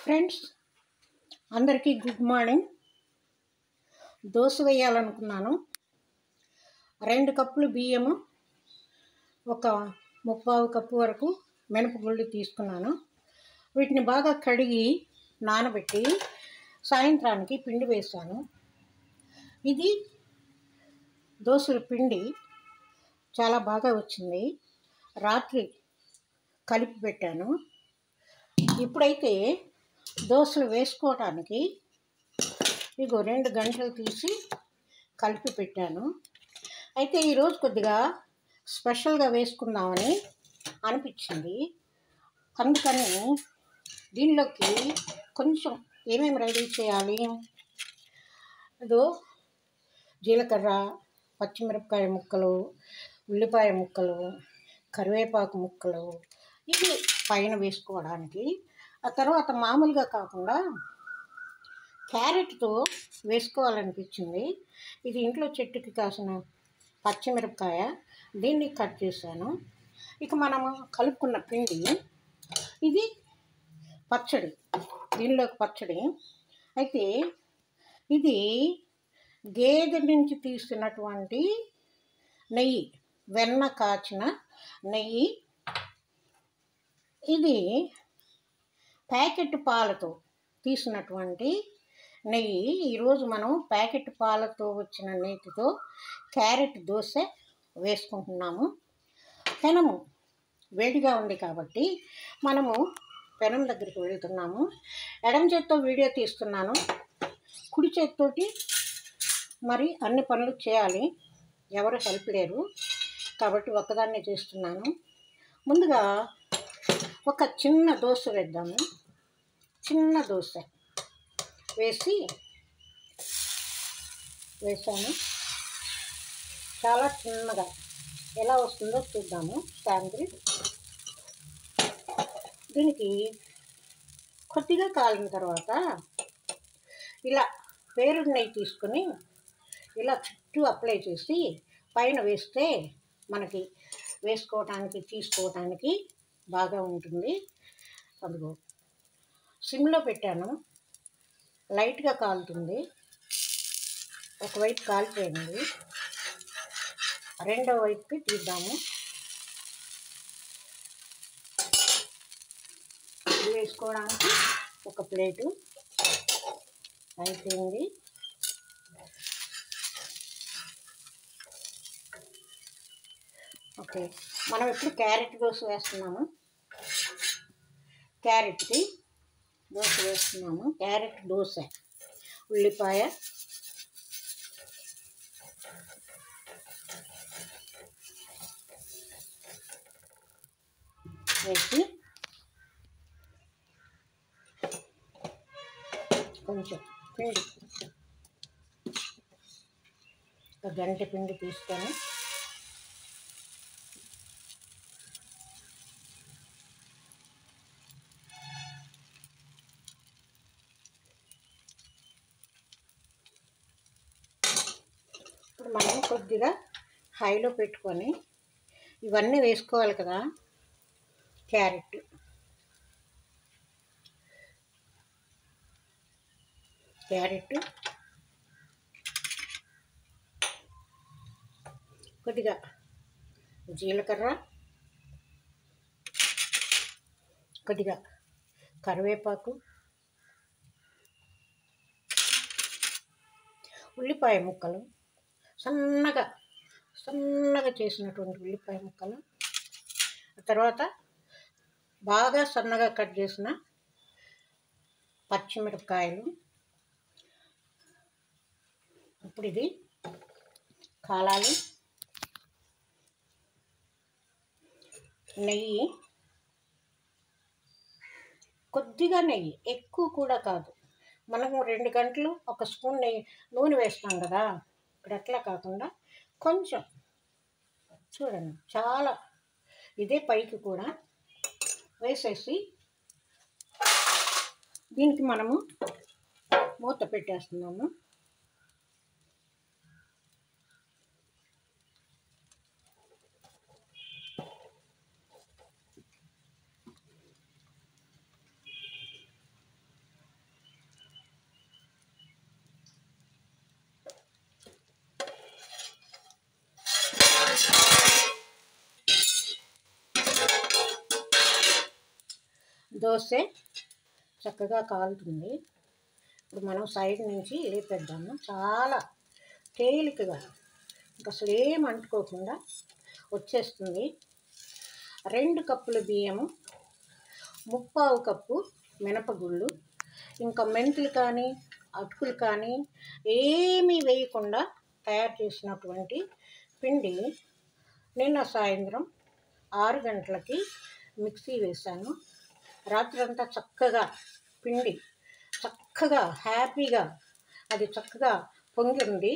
Friends అందరికీ good morning. Dosa వేయాలనుకున్నాను. 2 కప్పులు బియ్యము, ఒక 3/4 కప్పు వరకు మినపగుళ్ళు తీసుకున్నాను. వీటిని బాగా కడిగి నానబెట్టి సాయంత్రానికి పిండి వేసాను. ఇది దోశల పిండి చాలా బాగా వచ్చింది. రాత్రి కలిపి పెట్టాను. ఇప్పుడైతే దోశలు వేసుకోవడానికి ఇగో 2 గంటలు తీసి కలిపి పెట్టాను. అయితే ఈరోజు కొద్దిగా స్పెషల్గా వేసుకుందామని అనిపించింది. అందుకని దీనిలోకి కొంచెం ఏమేమి రెడీ చేయాలి, ఇదో జీలకర్ర, పచ్చిమిరపకాయ ముక్కలు, ఉల్లిపాయ ముక్కలు, కరివేపాకు ముక్కలు, ఇవి పైన వేసుకోవడానికి. ఆ తర్వాత మామూలుగా కాకుండా క్యారెట్తో వేసుకోవాలనిపించింది. ఇది ఇంట్లో చెట్టుకి కాసిన పచ్చిమిరపకాయ, దీన్ని కట్ చేశాను. ఇక మనము కలుపుకున్న పిండి, ఇది పచ్చడి, దీనిలోకి పచ్చడి. అయితే ఇది గేదె నుంచి తీసినటువంటి నెయ్యి, వెన్న కాచిన నెయ్యి. ఇది ప్యాకెట్ పాలతో తీసినటువంటి నెయ్యి. ఈరోజు మనం ప్యాకెట్ పాలతో వచ్చిన నెయ్యితో క్యారెట్ దోశ వేసుకుంటున్నాము. పెనము వేడిగా ఉంది కాబట్టి మనము పెనం దగ్గరికి వెళ్తున్నాము. ఎడమ చేత్తో వీడియో తీస్తున్నాను, కుడి చేత్తోటి మరి అన్ని పనులు చేయాలి, ఎవరు హెల్ప్ లేరు కాబట్టి ఒక్కదాన్నే చేస్తున్నాను. ముందుగా ఒక చిన్న దోశ వేద్దాము. చిన్న దోశ వేసాను. చాలా చిన్నగా ఎలా వస్తుందో చూద్దాము. శాండ్విచ్ దీనికి కొద్దిగా కాలిన తర్వాత ఇలా పేరుడు నెయ్యి తీసుకొని ఇలా చుట్టూ అప్లై చేసి పైన వేస్తే మనకి వేసుకోవటానికి తీసుకోవటానికి బాగా ఉంటుంది. అదిగో సిమ్లో పెట్టాను, లైట్గా కాలుతుంది. ఒకవైపు కాలిపోయింది, రెండో వైపుకి తీద్దాము. ఇది వేసుకోవడానికి ఒక ప్లేటు అయిపోయింది. ఓకే, మనం ఇప్పుడు క్యారెట్ దోశ వేస్తున్నాము. క్యారెట్కి దోశ వేస్తున్నాము. క్యారెట్ దోశ, ఉల్లిపాయ, వేసి కొంచెం పిండి, ఒక గంట పిండి తీసుకొని ఇప్పుడు మనం కొద్దిగా హైలో పెట్టుకొని ఇవన్నీ వేసుకోవాలి కదా. క్యారెట్, కొద్దిగా జీలకర్ర, కొద్దిగా కరివేపాకు, ఉల్లిపాయ ముక్కలు, సన్నగా చేసినటువంటి ఉల్లిపాయ ముక్కలు, తర్వాత బాగా సన్నగా కట్ చేసిన పచ్చిమిరపకాయలు. ఇప్పుడు ఇది కాలాలి. నెయ్యి, కొద్దిగా నెయ్యి, ఎక్కువ కూడా కాదు. మనము 2 గంటలు ఒక స్పూన్ నూనె వేస్తాం కదా, ఇక్కడ అట్లా కాకుండా కొంచెం చూడండి, చాలా ఇదే పైకి కూడా వేసేసి దీనికి మనము మూత పెట్టేస్తున్నాము. దోశ చక్కగా కాలుతుంది. ఇప్పుడు మనం సైడ్ నుంచి లేపేద్దాము. చాలా తేలికగా ఇంకా అసలు ఏం అంటుకోకుండా వచ్చేస్తుంది. 2 కప్పుల బియ్యము, 3/4 కప్పు మినపగుళ్ళు, ఇంకా మెంతులు కానీ అటుకులు కానీ ఏమీ వేయకుండా తయారు చేసినటువంటి పిండి నిన్న సాయంత్రం 6 గంటలకి మిక్సీ వేశాను. రాత్రంతా చక్కగా పిండి చక్కగా హ్యాపీగా అది చక్కగా పొంగింది.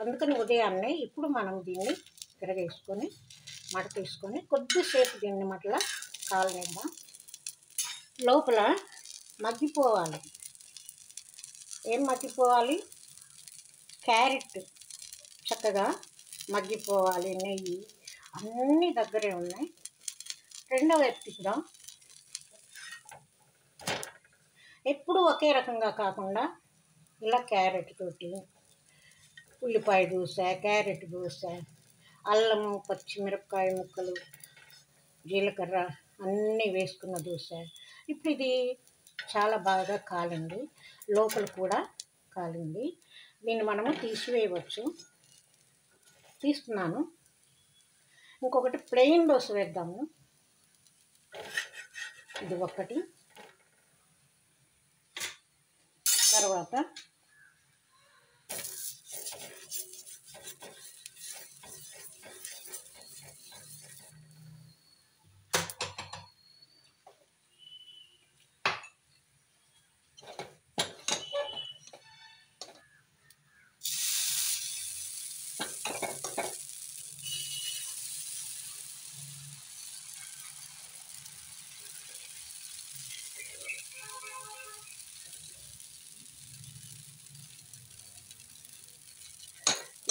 అందుకని ఉదయాన్నే ఇప్పుడు మనం దీన్ని తిరగేసుకొని మడ తీసుకొని కొద్దిసేపు దీన్ని మట్లా కాలనిద్దాం. లోపల మగ్గిపోవాలి. ఏం మగ్గిపోవాలి? క్యారెట్ చక్కగా మగ్గిపోవాలి. నెయ్యి అన్నీ దగ్గరే ఉన్నాయి. రెండవ ఎత్తుకుదాం. ఎప్పుడు ఒకే రకంగా కాకుండా ఇలా క్యారెట్ తోటి ఉల్లిపాయ దోశ, క్యారెట్ దోశ, అల్లము, పచ్చిమిరపకాయ ముక్కలు, జీలకర్ర అన్నీ వేసుకున్న దోశ. ఇప్పుడు ఇది చాలా బాగా కాలింది, లోపల కూడా కాలింది. దీన్ని మనము తీసివేయవచ్చు. తీస్తున్నాను. ఇంకొకటి ప్లెయిన్ దోశ వేద్దాము. ఇది ఒకటి. తర్వాత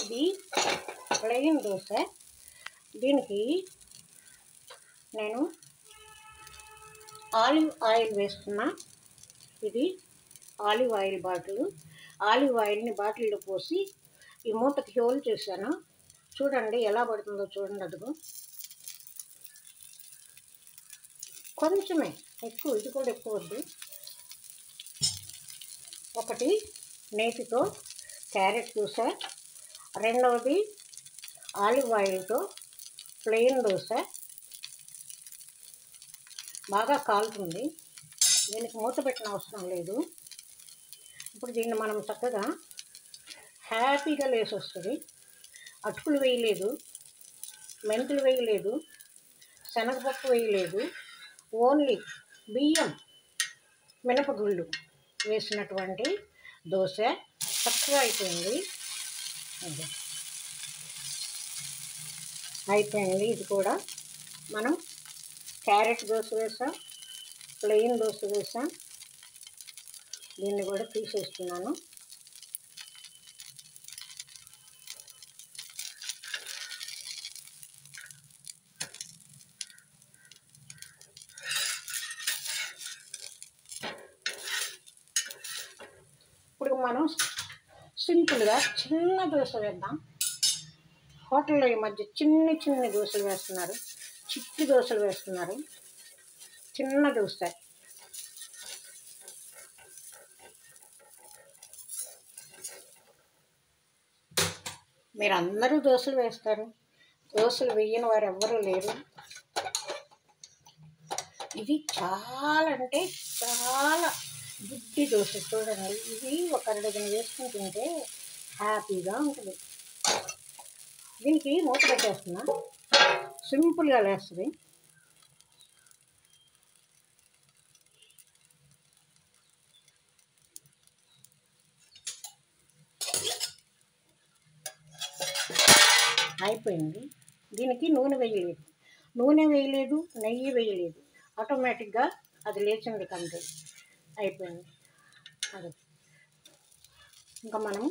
ఇది ప్లెయిన్ దోశ. దీనికి నేను ఆలివ్ ఆయిల్ వేస్తున్నా. ఇది ఆలివ్ ఆయిల్ బాటిల్. ఆలివ్ ఆయిల్ని బాటిల్లో పోసి ఈ మూతకి హోల్ చేశాను. చూడండి ఎలా పడుతుందో చూడండి. అదిగో కొంచెమే, ఎక్కువ ఇది కూడా ఎక్కువ వద్దు. ఒకటి నేతితో క్యారెట్ దోశ, రెండవది ఆలివ్ ఆయిల్తో ప్లెయిన్ దోశ. బాగా కాలుతుంది. దీనికి మూత పెట్టిన అవసరం లేదు. ఇప్పుడు దీన్ని మనం చక్కగా హ్యాపీగా లేసి వస్తుంది. అటుకులు వేయలేదు, మెంతులు వేయలేదు, శనగపప్పు వేయలేదు, ఓన్లీ బియ్యం, మినపగుళ్ళు వేసినటువంటి దోశ చక్కగా అయిపోయింది. అయిపోయింది. ఇది కూడా మనం క్యారెట్ దోశ వేసాం, ప్లెయిన్ దోశ వేసాం. దీన్ని కూడా తీసేస్తున్నాను. ఇప్పుడు మనం సింపుల్గా చిన్న దోశ వేద్దాం. హోటల్లో ఈ మధ్య చిన్ని దోశలు వేస్తున్నారు, చిట్టి దోశలు వేస్తున్నారు. చిన్న దోశ. మీరు అందరూ దోశలు వేస్తారు, దోశలు వేయని వారు ఎవ్వరూ లేరు. ఇది చాలా అంటే చాలా బుద్ధి దోశ. చూడండి, ఇది ఒక అరడజన వేసుకుని తింటే హ్యాపీగా ఉంటుంది. దీనికి మూత పెట్టేస్తున్నా. సింపుల్గా లేస్తుంది. అయిపోయింది. దీనికి నూనె వేయలేదు, నెయ్యి వేయలేదు. ఆటోమేటిక్గా అది లేచింది కంటే అయిపోయింది. అది ఇంకా మనం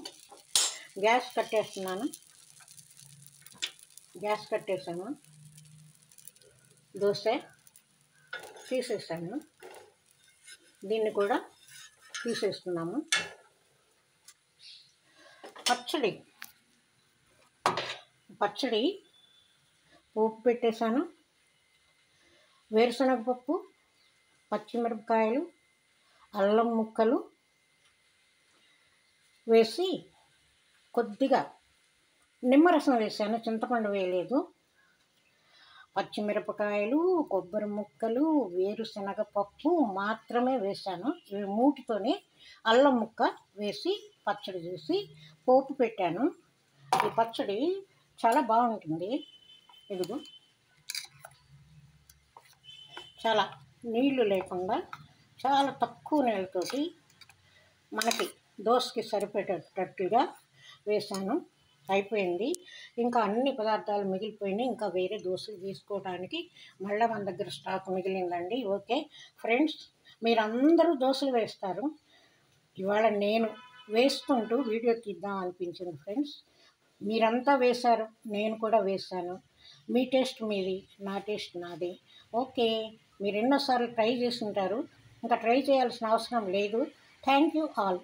గ్యాస్ కట్టేస్తున్నాను. గ్యాస్ కట్టేసాను. దోశ తీసేసాను. దీన్ని కూడా తీసేస్తున్నాము. పచ్చడి పోపు పెట్టేశాను. వేరుశనగపప్పు, పచ్చిమిరపకాయలు, అల్లం ముక్కలు వేసి కొద్దిగా నిమ్మరసం వేసాను, చింతపండు వేయలేదు. పచ్చిమిరపకాయలు, కొబ్బరి ముక్కలు, వేరుశనగ పప్పు మాత్రమే వేసాను. ఇవి మూటితోనే అల్లం ముక్క వేసి పచ్చడి చేసి పోపు పెట్టాను. ఈ పచ్చడి చాలా బాగుంటుంది. ఇదిగో చాలా నీళ్లు లేకుండా చాలా తక్కువ నీళ్ళతోటి మనకి దోసకి సరిపడేటట్టుగా వేసాను. అయిపోయింది. ఇంకా అన్ని పదార్థాలు మిగిలిపోయినాయి. ఇంకా వేరే దోశలు వేసుకోవడానికి మళ్ళీ మన దగ్గర స్టాక్ మిగిలిందండి. ఓకే ఫ్రెండ్స్, మీరందరూ దోశలు వేస్తారు. ఇవాళ నేను వేసుకుంటూ వీడియో తీద్దాం అనిపించింది ఫ్రెండ్స్. మీరంతా వేశారు, నేను కూడా వేశాను. మీ టేస్ట్ మీది, నా టేస్ట్ నాది. ఓకే, మీరు ఎన్నోసార్లు ట్రై చేసి ఉంటారు, ఇంకా ట్రై చేయాల్సిన అవసరం లేదు. Thank you all.